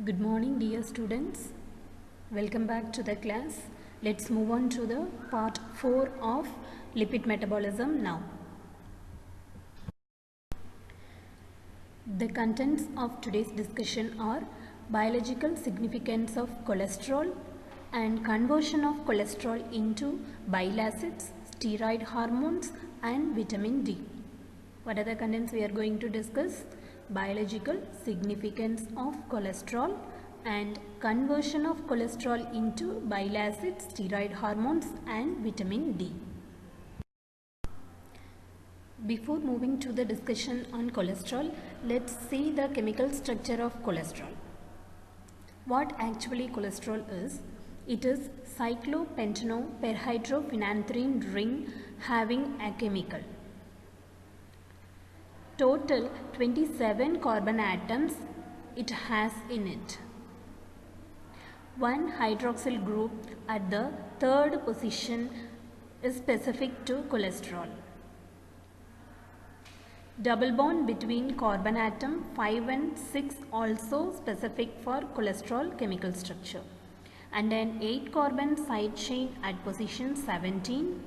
Good morning, dear students. Welcome back to the class. Let's move on to the part 4 of lipid metabolism now. The contents of today's discussion are biological significance of cholesterol and conversion of cholesterol into bile acids, steroid hormones and vitamin D. What are the contents we are going to discuss? Biological significance of cholesterol and conversion of cholesterol into bile acids, steroid hormones and vitamin D. Before moving to the discussion on cholesterol, let's see the chemical structure of cholesterol. What actually cholesterol is? It is cyclopentanoperhydrophenanthrene ring having a chemical. Total 27 carbon atoms it has in it. One hydroxyl group at the third position is specific to cholesterol. Double bond between carbon atom 5 and 6 also specific for cholesterol chemical structure. And an 8 carbon side chain at position 17,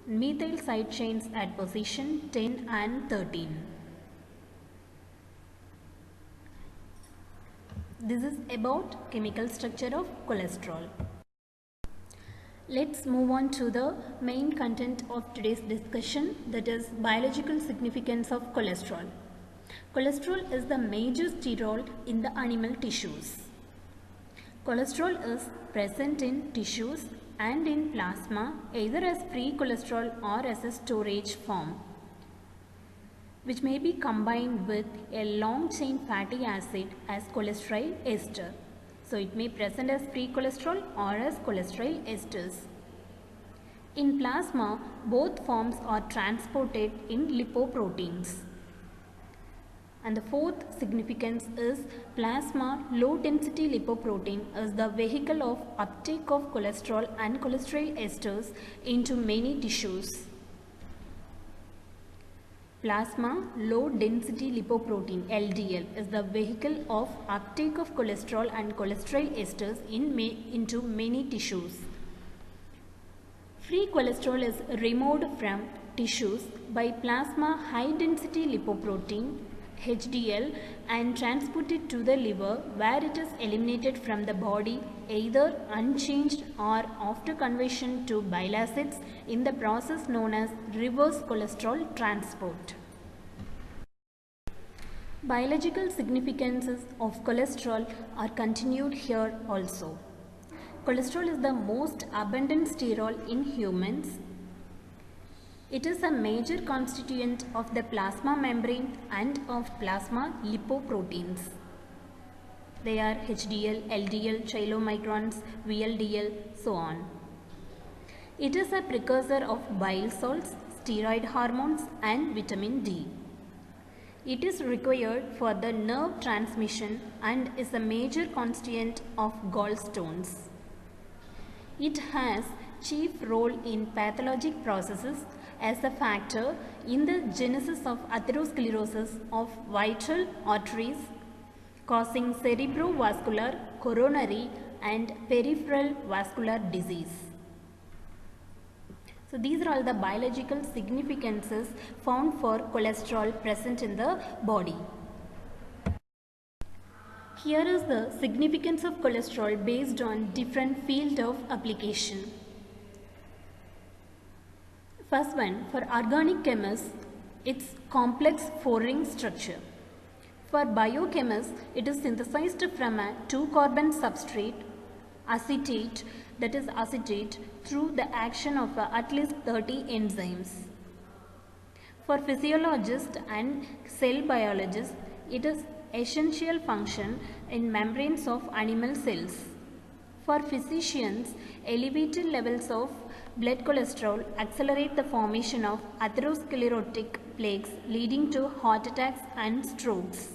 methyl side chains at position 10 and 13. This is about chemical structure of cholesterol. Let's move on to the main content of today's discussion, that is biological significance of cholesterol. Cholesterol is the major steroid in the animal tissues. Cholesterol is present in tissues and in plasma either as free cholesterol or as a storage form, which may be combined with a long chain fatty acid as cholesterol ester. So it may present as free cholesterol or as cholesterol esters. In plasma, both forms are transported in lipoproteins. And the fourth significance is plasma low density lipoprotein is the vehicle of uptake of cholesterol and cholesterol esters into many tissues. Plasma low density lipoprotein LDL is the vehicle of uptake of cholesterol and cholesterol esters into many tissues. Free cholesterol is removed from tissues by plasma high density lipoprotein HDL and transported to the liver, where it is eliminated from the body either unchanged or after conversion to bile acids in the process known as reverse cholesterol transport. Biological significances of cholesterol are continued here also. Cholesterol is the most abundant steroid in humans. It is a major constituent of the plasma membrane and of plasma lipoproteins. They are HDL, LDL, chylomicrons, VLDL, so on. It is a precursor of bile salts, steroid hormones and vitamin D. It is required for the nerve transmission and is a major constituent of gallstones. It has chief role in pathologic processes as a factor in the genesis of atherosclerosis of vital arteries, causing cerebrovascular, coronary and peripheral vascular disease. So these are all the biological significances found for cholesterol present in the body. Here is the significance of cholesterol based on different field of application. First one, for organic chemists, its complex 4-ring structure. For biochemists, it is synthesized from a 2-carbon substrate, acetate, that is acetate, through the action of at least 30 enzymes. For physiologists and cell biologists, it is essential function in membranes of animal cells. For physicians, elevated levels of blood cholesterol accelerate the formation of atherosclerotic plaques leading to heart attacks and strokes.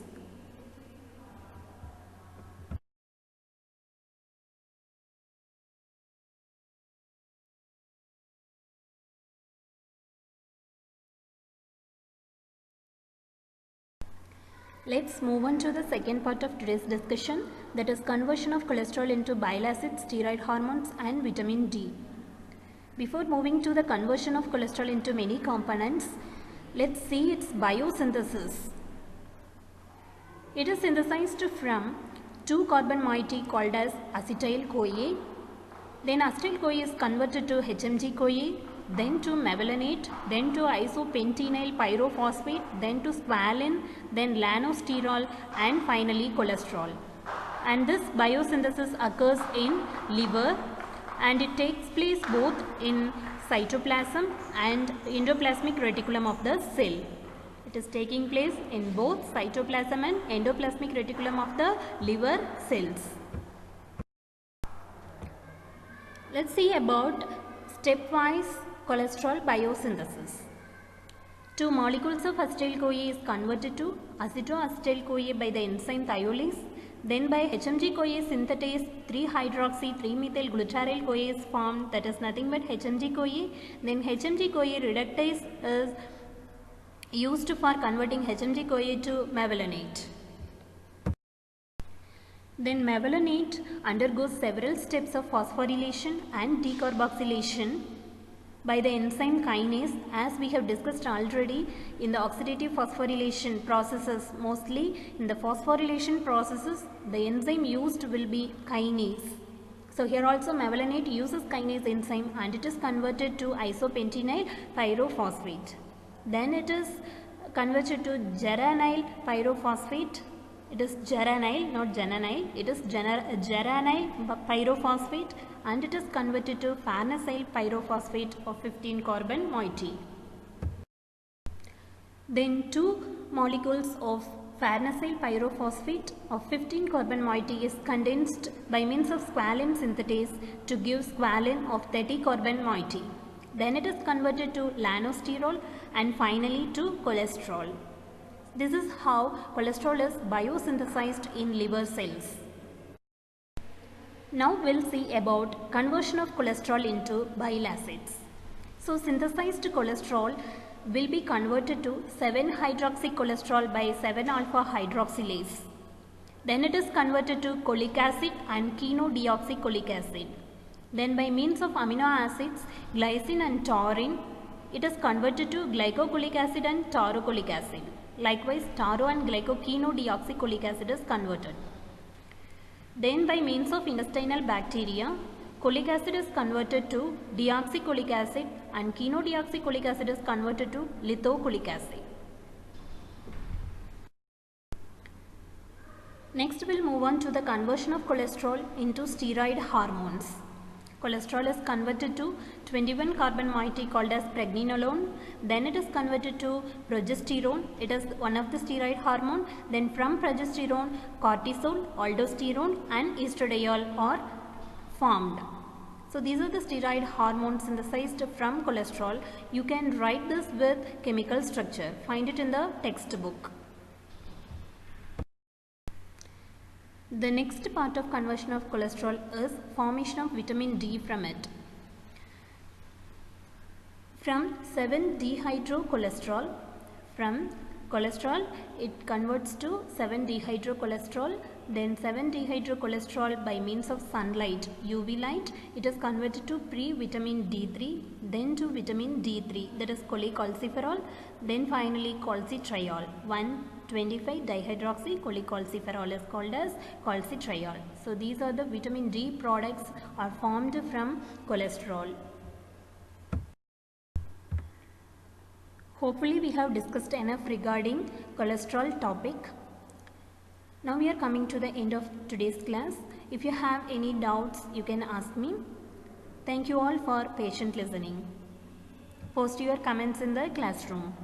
Let's move on to the second part of today's discussion, that is conversion of cholesterol into bile acids, steroid hormones and vitamin D. Before moving to the conversion of cholesterol into many components, let's see its biosynthesis. It is synthesized from two carbon moiety called as acetyl-CoA. Then acetyl-CoA is converted to HMG-CoA, then to mevalonate, then to isopentenyl pyrophosphate, then to squalene, then lanosterol and finally cholesterol. And this biosynthesis occurs in liver and it takes place both in cytoplasm and endoplasmic reticulum of the cell. It is taking place in both cytoplasm and endoplasmic reticulum of the liver cells. Let's see about stepwise cholesterol biosynthesis. Two molecules of acetyl-CoA is converted to acetoacetyl-CoA by the enzyme thiolase. Then by HMG-CoA synthetase 3-hydroxy-3-methyl-glutaryl-CoA is formed, that is nothing but HMG-CoA. Then HMG-CoA reductase is used for converting HMG-CoA to mevalonate. Then mevalonate undergoes several steps of phosphorylation and decarboxylation by the enzyme kinase, as we have discussed already in the oxidative phosphorylation processes. Mostly in the phosphorylation processes, the enzyme used will be kinase. So here also mevalonate uses kinase enzyme and it is converted to isopentenyl pyrophosphate. Then it is converted to geranyl pyrophosphate. It is geranyl, not genanyl. It is geranyl pyrophosphate and it is converted to farnesyl pyrophosphate of 15 carbon moiety. Then two molecules of farnesyl pyrophosphate of 15 carbon moiety is condensed by means of squalene synthetase to give squalene of 30 carbon moiety. Then it is converted to lanosterol and finally to cholesterol. This is how cholesterol is biosynthesized in liver cells. Now we'll see about conversion of cholesterol into bile acids. So synthesized cholesterol will be converted to 7-hydroxycholesterol by 7-alpha hydroxylase. Then it is converted to cholic acid and chenodeoxycholic acid. Then by means of amino acids, glycine and taurine, it is converted to glycocholic acid and taurocholic acid. Likewise, taro and glycokenodeoxycholic acid is converted. Then by means of intestinal bacteria, cholic acid is converted to deoxycholic acid and chenodeoxycholic acid is converted to lithocholic acid. Next we'll move on to the conversion of cholesterol into steroid hormones. Cholesterol is converted to 21 carbon moiety called as pregnenolone. Then it is converted to progesterone. It is one of the steroid hormone. Then from progesterone, cortisol, aldosterone and estradiol are formed. So these are the steroid hormones synthesized from cholesterol. You can write this with chemical structure. Find it in the textbook. The next part of conversion of cholesterol is formation of vitamin D from it. From 7-dehydrocholesterol, from cholesterol it converts to 7-dehydrocholesterol. Then 7-dehydrocholesterol by means of sunlight, UV light, it is converted to pre-vitamin D3, then to vitamin D3, that is cholecalciferol, then finally calcitriol. 1,25-dihydroxycholecalciferol is called as calcitriol. So these are the vitamin D products are formed from cholesterol. Hopefully we have discussed enough regarding cholesterol topic. Now we are coming to the end of today's class. If you have any doubts, you can ask me. Thank you all for patient listening. Post your comments in the classroom.